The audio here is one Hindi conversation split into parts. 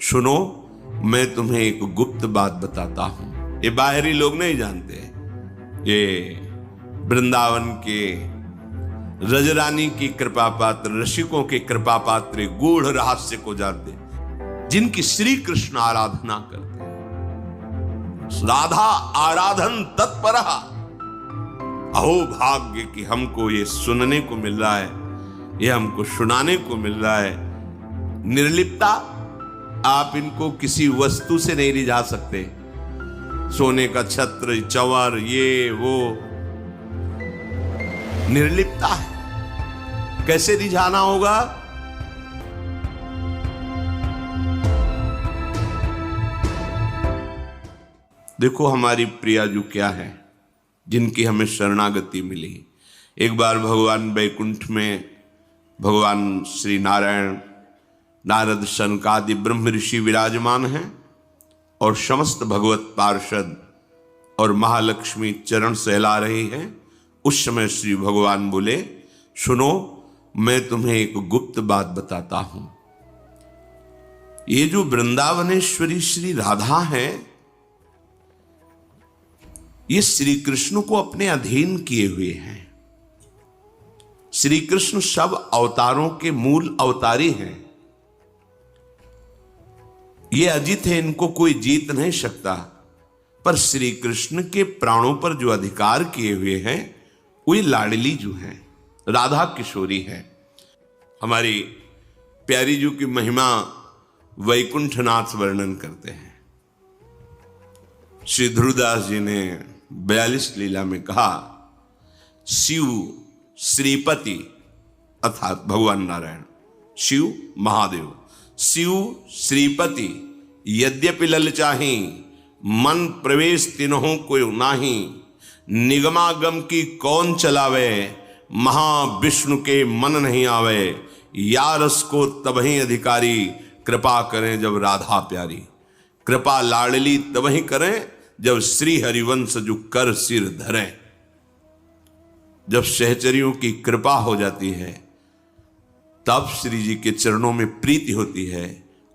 सुनो, मैं तुम्हें एक गुप्त बात बताता हूं। ये बाहरी लोग नहीं जानते, ये वृंदावन के रजरानी की कृपा पात्र, रसिकों के कृपा पात्र गूढ़ रहस्य को जानते, जिनकी श्री कृष्ण आराधना करते हैं। राधा आराधन तत्पर। अहो भाग्य कि हमको ये सुनने को मिल रहा है, ये हमको सुनाने को मिल रहा है। निर्लिप्ता, आप इनको किसी वस्तु से नहीं रिझा सकते। सोने का छत्र, चंवर, ये वो, निर्लिप्ता है। कैसे रिझाना होगा? देखो हमारी प्रियाजू क्या है, जिनकी हमें शरणागति मिली। एक बार भगवान वैकुंठ में भगवान श्री नारायण, नारद, सनकादि ब्रह्म ऋषि विराजमान हैं और समस्त भगवत पार्षद और महालक्ष्मी चरण सहला रही हैं। उस समय श्री भगवान बोले, सुनो, मैं तुम्हें एक गुप्त बात बताता हूं। ये जो वृंदावनेश्वरी श्री राधा है, ये श्री कृष्ण को अपने अधीन किए हुए हैं। श्री कृष्ण सब अवतारों के मूल अवतारी हैं। ये अजित है, इनको कोई जीत नहीं सकता। पर श्री कृष्ण के प्राणों पर जो अधिकार किए हुए हैं, वही लाडली जो है, राधा किशोरी है। हमारी प्यारी जी की महिमा वैकुंठनाथ वर्णन करते हैं। श्री ध्रुवदास जी ने 42 लीला में कहा, शिव श्रीपति अर्थात भगवान नारायण, शिव महादेव, शिव श्रीपति यद्यपि ललचाही, मन प्रवेश तिन्हों कोई नाही, निगमागम की कौन चलावे, महाविष्णु के मन नहीं आवे, यारस को तबही अधिकारी, कृपा करें जब राधा प्यारी। कृपा लाडली तबही करें जब श्री हरिवंश जो कर सिर धरें। जब सहचरियों की कृपा हो जाती है, तब श्री जी के चरणों में प्रीति होती है।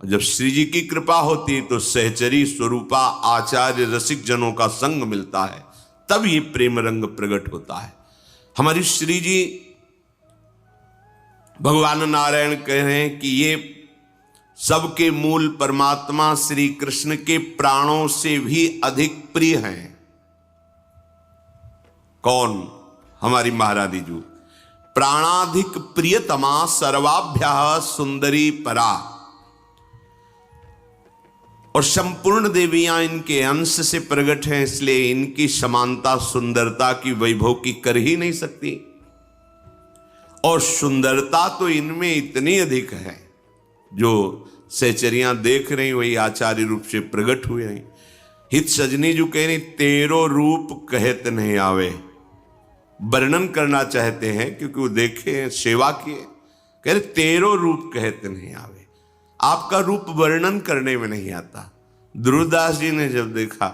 और जब श्री जी की कृपा होती है तो सहचरी स्वरूपा आचार्य रसिक जनों का संग मिलता है, तब ये प्रेम रंग प्रकट होता है। हमारी श्री जी भगवान नारायण कह रहे हैं कि ये सबके मूल परमात्मा श्री कृष्ण के प्राणों से भी अधिक प्रिय हैं। कौन? हमारी महारानी जी। प्राणाधिक प्रियतमा सर्वाभ्याः सुंदरी परा। और संपूर्ण देवियां इनके अंश से प्रकट हैं, इसलिए इनकी समानता सुंदरता की, वैभव की कर ही नहीं सकती। और सुंदरता तो इनमें इतनी अधिक है, जो सहचरियां देख रही वही आचार्य रूप से प्रकट हुए हैं। हित सजनी जो कह रही, तेरो रूप कहत नहीं आवे। वर्णन करना चाहते हैं क्योंकि वो देखे, सेवा किए, कह रहे तेरो रूप कहत नहीं आवे। आपका रूप वर्णन करने में नहीं आता। ध्रुवदास जी ने जब देखा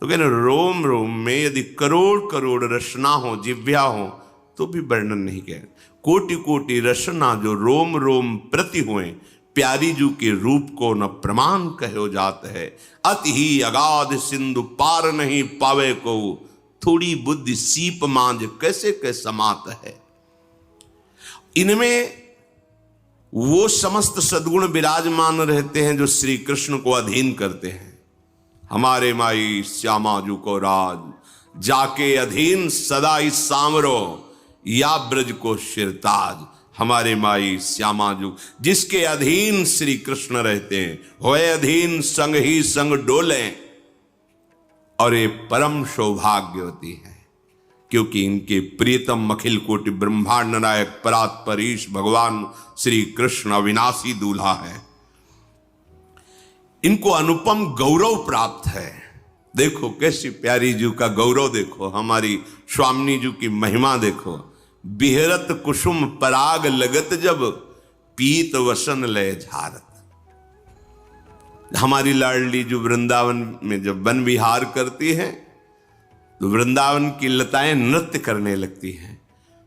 तो कहने, रोम रोम में यदि करोड़ करोड़ रचना हो, जिव्या हो, तो भी वर्णन नहीं किया। कोटि कोटि रचना जो रोम रोम प्रति हुए, प्यारी जू के रूप को न प्रमाण कहो जात है। अति ही अगाध सिंधु पार नहीं पावे को, थोड़ी बुद्धि सीप मांझ कैसे कैसे समात है। इनमें वो समस्त सद्गुण विराजमान रहते हैं जो श्री कृष्ण को अधीन करते हैं। हमारे माई श्यामा जू को राज, जाके अधीन सदा इस सामरो, या ब्रज को शिरताज। हमारे माई श्यामा जू, जिसके अधीन श्री कृष्ण रहते हैं, होए अधीन संग ही संग डोले। और ये परम सौभाग्यवती है, क्योंकि इनके प्रियतम अखिल कोटि ब्रह्मांड नायक परात्पर ईश भगवान श्री कृष्ण अविनाशी दूल्हा है। इनको अनुपम गौरव प्राप्त है। देखो कैसी प्यारी जू का गौरव, देखो हमारी स्वामिनी जू की महिमा देखो। बिहरत कुसुम पराग लगत जब, पीत वसन लय झारत। हमारी लाडली जो वृंदावन में जब वन विहार करती है, तो वृंदावन की लताएं नृत्य करने लगती हैं।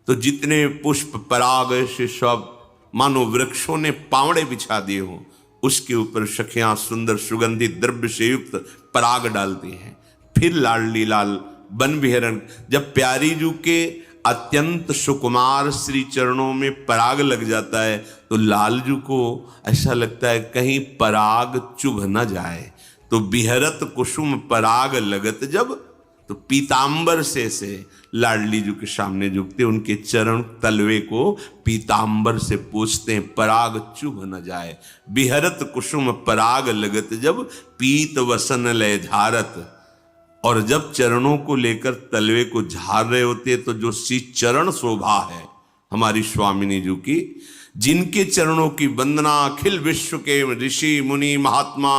तो जितने पुष्प पराग से सब मानो वृक्षों ने पावड़े बिछा दिए हों, उसके ऊपर सखियां सुंदर सुगंधित द्रव्य से युक्त पराग डालती हैं। फिर लाडली लाल वन विहरण, जब प्यारी जू के अत्यंत सुकुमार श्री चरणों में पराग लग जाता है तो लालजू को ऐसा लगता है कहीं पराग चुभ न जाए, तो बिहरत कुसुम पराग लगत जब, तो पीतांबर से लाडली जू के सामने झुकते, उनके चरण तलवे को पीतांबर से पूछते हैं पराग चुभ न जाए। बिहरत कुसुम पराग लगत जब, पीत वसन लय झारत। और जब चरणों को लेकर तलवे को झाड़ रहे होते तो जो सी चरण शोभा है हमारी स्वामिनी जी की, जिनके चरणों की वंदना अखिल विश्व के ऋषि मुनि महात्मा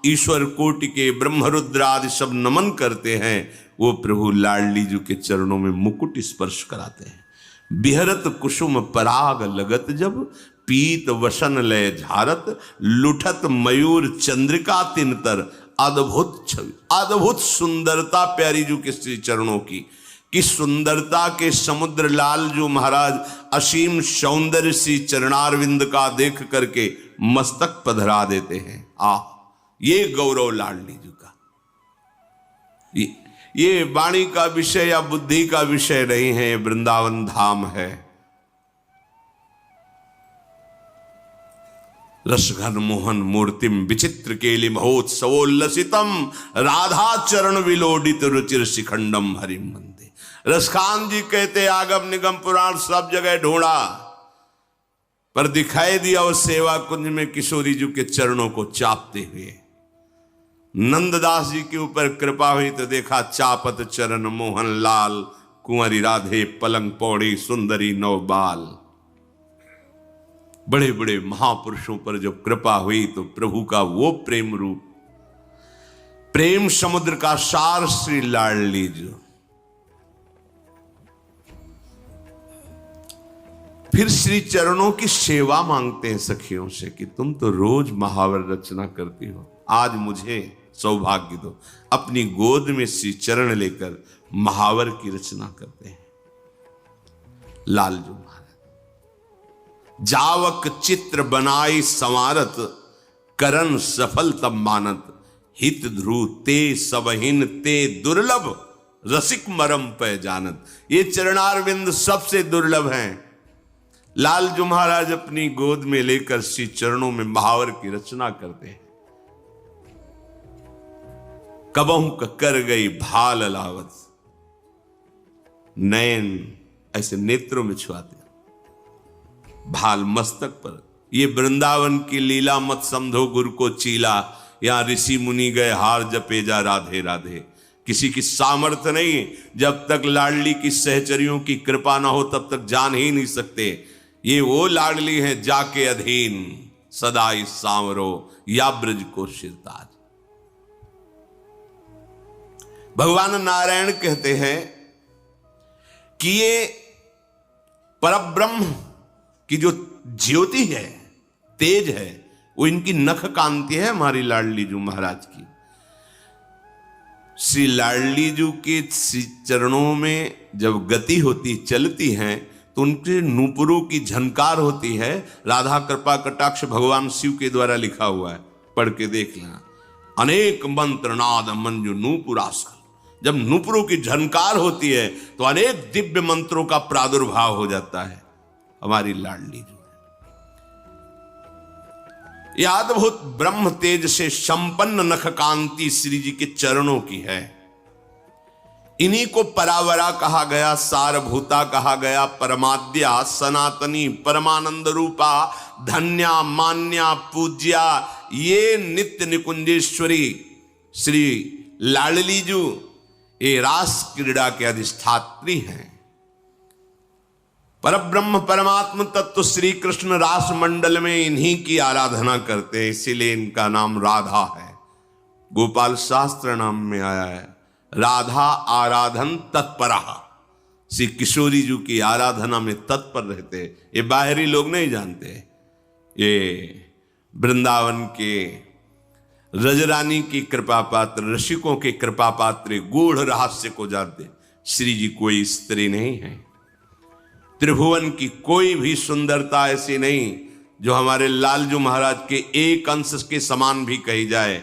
ईश्वर कोटि के ब्रह्मरुद्र आदि सब नमन करते हैं, वो प्रभु लाडली जी के चरणों में मुकुट स्पर्श कराते हैं। बिहरत कुसुम पराग लगत जब, पीत वसन लय झारत। लुठत मयूर चंद्रिका तिनतर। अद्भुत छवि, अद्भुत सुंदरता प्यारी जू के श्री चरणों की, कि सुंदरता के समुद्र लाल जो महाराज असीम सौंदर्य सी चरणारविंद का देख करके मस्तक पधरा देते हैं। ये गौरव लाडली जी का, ये वाणी का विषय या बुद्धि का विषय नहीं है, वृंदावन धाम है। रसघन मोहन मूर्तिम विचित्र केलि महोत्सवोल्लसितम, राधा चरण विलोडित रुचिर शिखंडम हरिम मंदे। रसखान जी कहते आगम निगम पुराण सब जगह ढूंढा, पर दिखाई दिया उस सेवा कुंज में किशोरी जी के चरणों को चापते हुए। नंददास जी के ऊपर कृपा हुई तो देखा चापत चरण मोहन लाल, कुंवरी राधे पलंग पौड़ी सुंदरी नवबाल। बड़े बड़े महापुरुषों पर जब कृपा हुई तो प्रभु का वो प्रेम रूप, प्रेम समुद्र का सार श्री लाडली जी। फिर श्री चरणों की सेवा मांगते हैं सखियों से कि तुम तो रोज महावर रचना करती हो, आज मुझे सौभाग्य दो। अपनी गोद में श्री चरण लेकर महावर की रचना करते हैं लालजू महाराज। जावक चित्र बनाई संवारत, करन सफल तब मानत। हित ध्रुव ते सबहिन ते दुर्लभ, रसिक मरम पे जानत। ये चरणारविंद सबसे दुर्लभ हैं। लालजू महाराज अपनी गोद में लेकर श्री चरणों में महावर की रचना करते हैं। कबहू कर गई भाल लावत, नयन ऐसे नेत्रों में छुआते, भाल मस्तक पर। ये वृंदावन की लीला मत समझो गुरु को चीला, यहां ऋषि मुनि गए हार जपे जा राधे राधे। किसी की सामर्थ्य नहीं, जब तक लाडली की सहचरियों की कृपा ना हो तब तक जान ही नहीं सकते। ये वो लाडली हैं जाके अधीन सदाई सांवरो, या ब्रज को शिरताज। भगवान नारायण कहते हैं कि ये परब्रह्म की जो ज्योति है, तेज है, वो इनकी नख कांति है हमारी लाडली जू महाराज की। श्री लाडली जू के श्री चरणों में जब गति होती, चलती हैं, तो उनके नूपुरों की झनकार होती है। राधा कृपा कटाक्ष भगवान शिव के द्वारा लिखा हुआ है, पढ़ के देख लेना। अनेक मंत्र नाद मंजु नूपुरास्कर। जब नूपुरों की झनकार होती है तो अनेक दिव्य मंत्रों का प्रादुर्भाव हो जाता है। हमारी लाडली जो यह अद्भुत ब्रह्म तेज से संपन्न नख कांति श्री जी के चरणों की है। इन्हीं को परावरा कहा गया, सारभूता कहा गया, परमाद्या सनातनी परमानंद रूपा, धन्या मान्या पूज्या। ये नित्य निकुंजेश्वरी श्री लाडली जू ये रास क्रीड़ा के अधिष्ठात्री हैं। परब्रह्म परमात्म तत्व श्री कृष्ण रास मंडल में इन्हीं की आराधना करते हैं, इसीलिए इनका नाम राधा है। गोपाल शास्त्र नाम में आया है राधा आराधन तत्परा। श्री किशोरी जी की आराधना में तत्पर रहते। ये बाहरी लोग नहीं जानते, ये वृंदावन के रजरानी की कृपा पात्र, ऋषिकों के कृपा पात्र गूढ़ रहस्य को जानते। श्री जी कोई स्त्री नहीं है, त्रिभुवन की कोई भी सुंदरता ऐसी नहीं जो हमारे लालजू महाराज के एक अंश के समान भी कही जाए,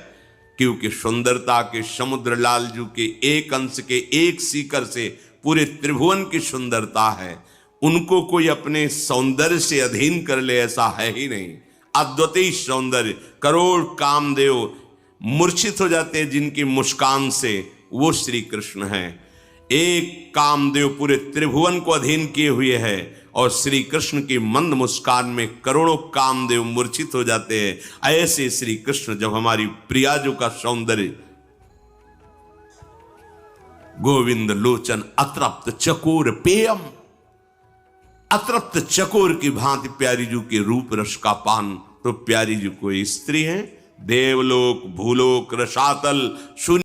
क्योंकि सुंदरता के समुद्र लालजू के एक अंश के एक सीकर से पूरे त्रिभुवन की सुंदरता है। उनको कोई अपने सौंदर्य से अधीन कर ले ऐसा है ही नहीं। अद्वितीय सौंदर्य, करोड़ कामदेव मूर्छित हो जाते हैं जिनकी मुस्कान से, वो श्री कृष्ण है। एक कामदेव पूरे त्रिभुवन को अधीन किए हुए है और श्री कृष्ण की मंद मुस्कान में करोड़ों कामदेव मूर्छित हो जाते हैं। ऐसे श्री कृष्ण जब हमारी प्रियाजू का सौंदर्य, गोविंद लोचन अतृप्त चकोर पेयम, अतृप्त चकोर की भांति प्यारी जू के रूप रस का पान। तो प्यारी जू कोई स्त्री है, देवलोक भूलोक रसातल शून्य